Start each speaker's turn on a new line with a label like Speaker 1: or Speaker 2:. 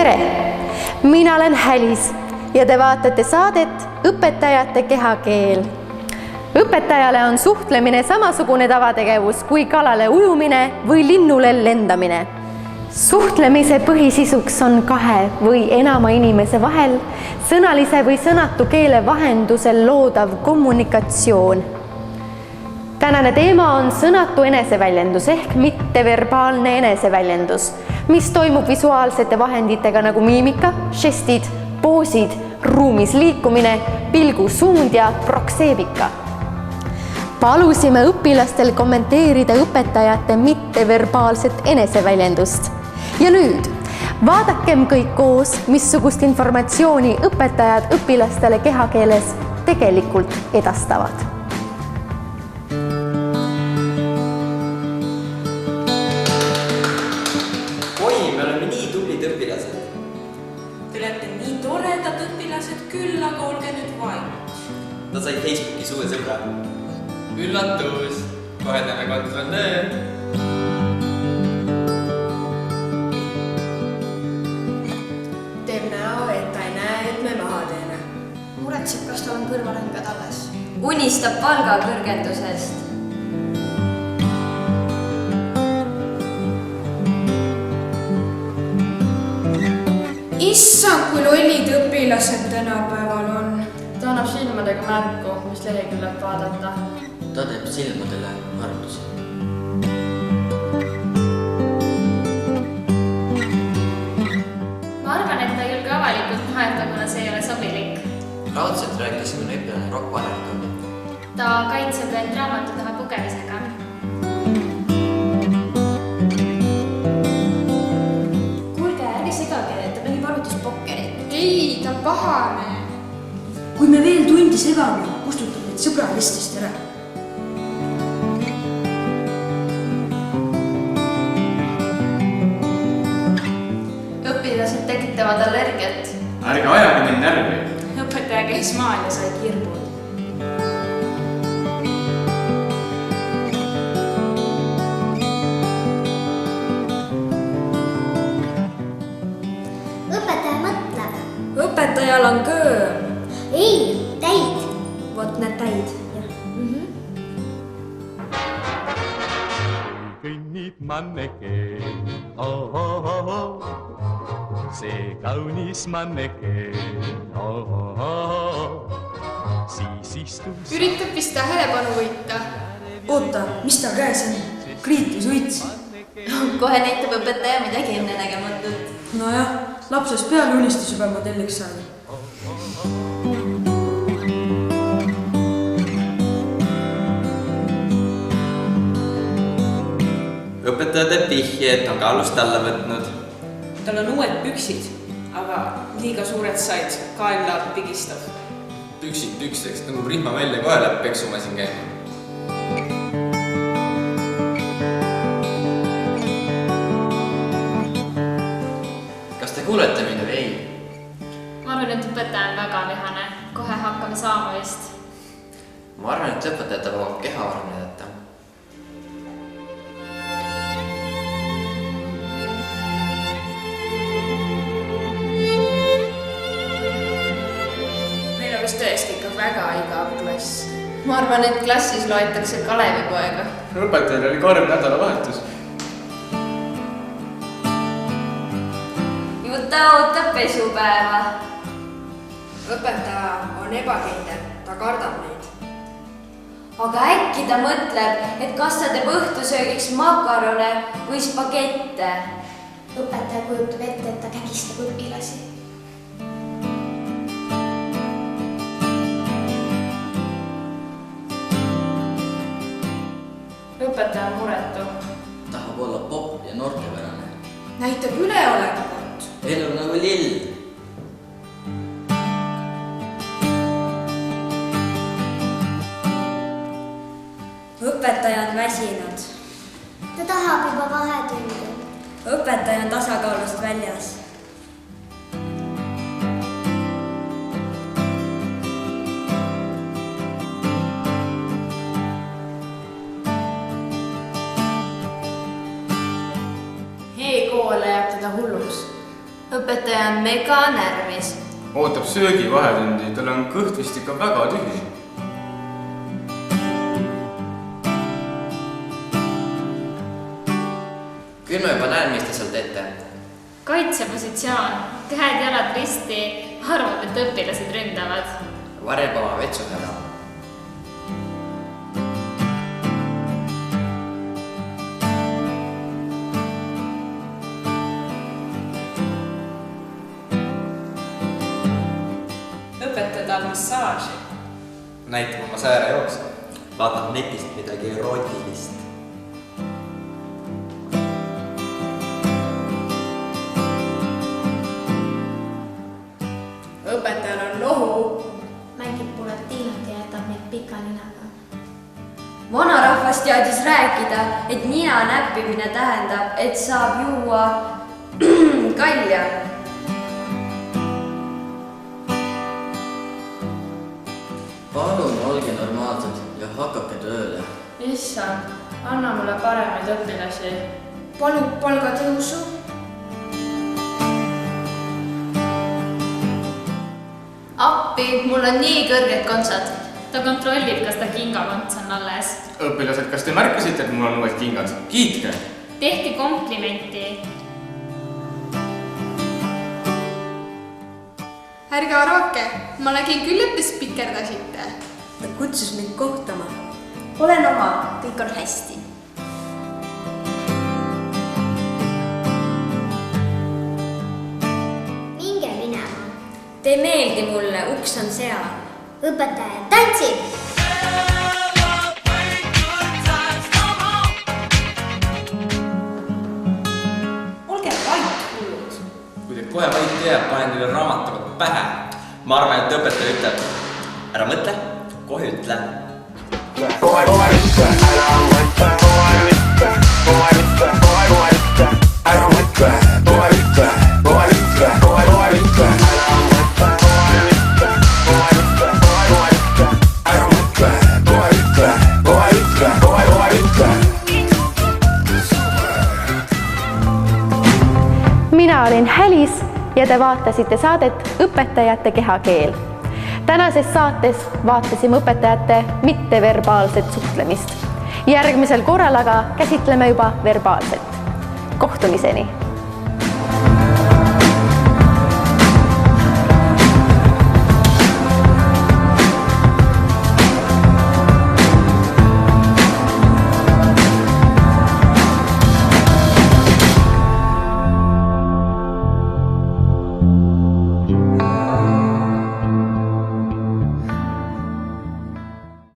Speaker 1: Tere! Mina olen Hälis ja te vaatate saadet Õpetajate kehakeel. Õpetajale on suhtlemine samasugune tavategevus kui kalale ujumine või linnule lendamine. Suhtlemise põhisisuks on kahe või enama inimese vahel sõnalise või sõnatu keele vahendusel loodav kommunikatsioon. Tänane teema on sõnatu eneseväljendus ehk mitteverbaalne eneseväljendus, mis toimub visuaalsete vahenditega nagu miimika, žestid, poosid, ruumis liikumine, pilgusuund ja prokseemika. Palusime õpilastel kommenteerida õpetajate mitteverbaalset eneseväljendust. Ja nüüd vaadakem kõik koos, missugust informatsiooni õpetajad õpilastele kehakeeles tegelikult edastavad.
Speaker 2: Oi, me oleme nii tublid õpilased.
Speaker 3: Te olete nii toredad õpilased küll, aga olge nüüd vait.
Speaker 2: Ta sai Facebookis uue sõbra.
Speaker 4: Üllatus, kohe teeme kontrolltöö.
Speaker 3: Teeb näo, et ta ei näe, et me maha teeme.
Speaker 5: Muretseb, kas tal on kõrvarõngad alles.
Speaker 6: Unistab palgakõrgendusest.
Speaker 3: Issand, kui lollid õpilased tänapäeval on.
Speaker 5: Ta annab silmadega märku, mis leheküljelt vaadata.
Speaker 7: Ta teeb silmadele arvutusi.
Speaker 8: Ma arvan, et ta ei julge avalikult naerda, kuna see ei ole sobilik.
Speaker 7: Raudselt rääkis mõne õpilane rokkvalertooni.
Speaker 8: Ta kaitseb end raamatu taha pugemisega.
Speaker 5: Kuulge, ärge segage, ta mängib arvutus pokkerit.
Speaker 3: Ei, ta pahane.
Speaker 9: Kui me veel tundi segame, kustutab need sõbralistest ära.
Speaker 6: Õpilased tekitavad allergiat.
Speaker 4: Ärge ajage neid närvi.
Speaker 3: Õpetaja käis maal ja sai kirbud.
Speaker 5: Õpetaja mõtleb.
Speaker 3: Õpetajal on kööm.
Speaker 5: Ei, täid.
Speaker 3: Vot need täid.
Speaker 10: Kõnnib mannekeen, see kaunis mannekeen, siis istus.
Speaker 3: Üritab vist tähelepanu võita.
Speaker 9: Oota, mis ta käes on? Kriit või suits?
Speaker 6: Kohe näitab õpetaja midagi ennenägematut.
Speaker 9: Nojah, lapsest peale unistas juba modelliks saada.
Speaker 2: Õpetaja teeb vihje, et on kaalust alla võtnud.
Speaker 3: Tal on uued püksid, aga liiga suured said, kaella pigistav.
Speaker 4: Püksid pükseks, nagu rihma välja kohe läheb peksumasin käima.
Speaker 7: Kas te kuulete mind või ei?
Speaker 8: Ma arvan, et õpetaja on väga vihane. Kohe hakkame saama vist.
Speaker 7: Ma arvan, et õpetaja tahab keha varem näidata.
Speaker 3: Meil on vist tõesti ikka väga igav klass.
Speaker 6: Ma arvan, et klassis loetakse Kalevipoega.
Speaker 4: Õpetajal oli karm nädalavahetus.
Speaker 6: Ju ta ootab pesupäeva.
Speaker 3: Õpetaja on ebakindel, ta kardab neid.
Speaker 6: Aga äkki ta mõtleb, et kas ta teeb õhtusöögiks makarone või spagette.
Speaker 5: Õpetaja kujutab ette, et ta kägistab õpilasi.
Speaker 8: Õpetaja on muretu.
Speaker 7: Tahab olla popp ja noortepärane.
Speaker 3: Näitab üleolekut.
Speaker 7: Elu nagu lill.
Speaker 9: Õpetaja on väsinud.
Speaker 5: Ta tahab juba vahetundi.
Speaker 9: Õpetaja on tasakaalust väljas.
Speaker 3: E-kool ajab teda hulluks.
Speaker 6: õpetaja on mega närvis.
Speaker 4: ootab söögi vahetundi, tal on kõht vist ikka väga tühi.
Speaker 7: küll ma juba näen, mis ta seal teete.
Speaker 8: kaitsepositsioon, käed-jalad risti, arvab, et õpilased ründavad.
Speaker 7: varjab oma vetsuhäda.
Speaker 3: õpetaja tal massaaži.
Speaker 2: näitab oma säärejooksu. vaatab netist midagi erootilist.
Speaker 3: õpetajal on nohu.
Speaker 5: mängib Bulatiinot ja jätab meid pika ninaga.
Speaker 6: Vanarahvas teadis rääkida, et nina näppimine tähendab, et saab juua kalja.
Speaker 7: palun olge normaalsed ja hakake tööle.
Speaker 11: issand, anna mulle paremaid õpilasi.
Speaker 5: palub palgatõusu.
Speaker 6: appi, mul on nii kõrged kontsad.
Speaker 8: ta kontrollib, kas ta kingakonts on alles.
Speaker 4: õpilased, kas te märkasite, et mul on uued kingad? Kiitke!
Speaker 8: tehti komplimenti.
Speaker 11: ärge arvake, ma nägin küll, et te spikerdasite.
Speaker 9: ta kutsus mind kohtama.
Speaker 5: olen oma, kõik on hästi. minge minema.
Speaker 6: Te ei meeldi mulle, uks on seal.
Speaker 5: õpetaja tantsib.
Speaker 3: olge vait, hullud.
Speaker 2: kui teid kohe vait jääb, panen teile raamatukogu pähe. ma arvan, et õpetaja ütleb, ära mõtle, kohe ütle.
Speaker 1: Mina olin Hälis ja te vaatasite saadet Õpetajate kehakeel. Tänases saates vaatasime õpetajate mitteverbaalset suhtlemist. Järgmisel korral aga käsitleme juba verbaalset. Kohtumiseni!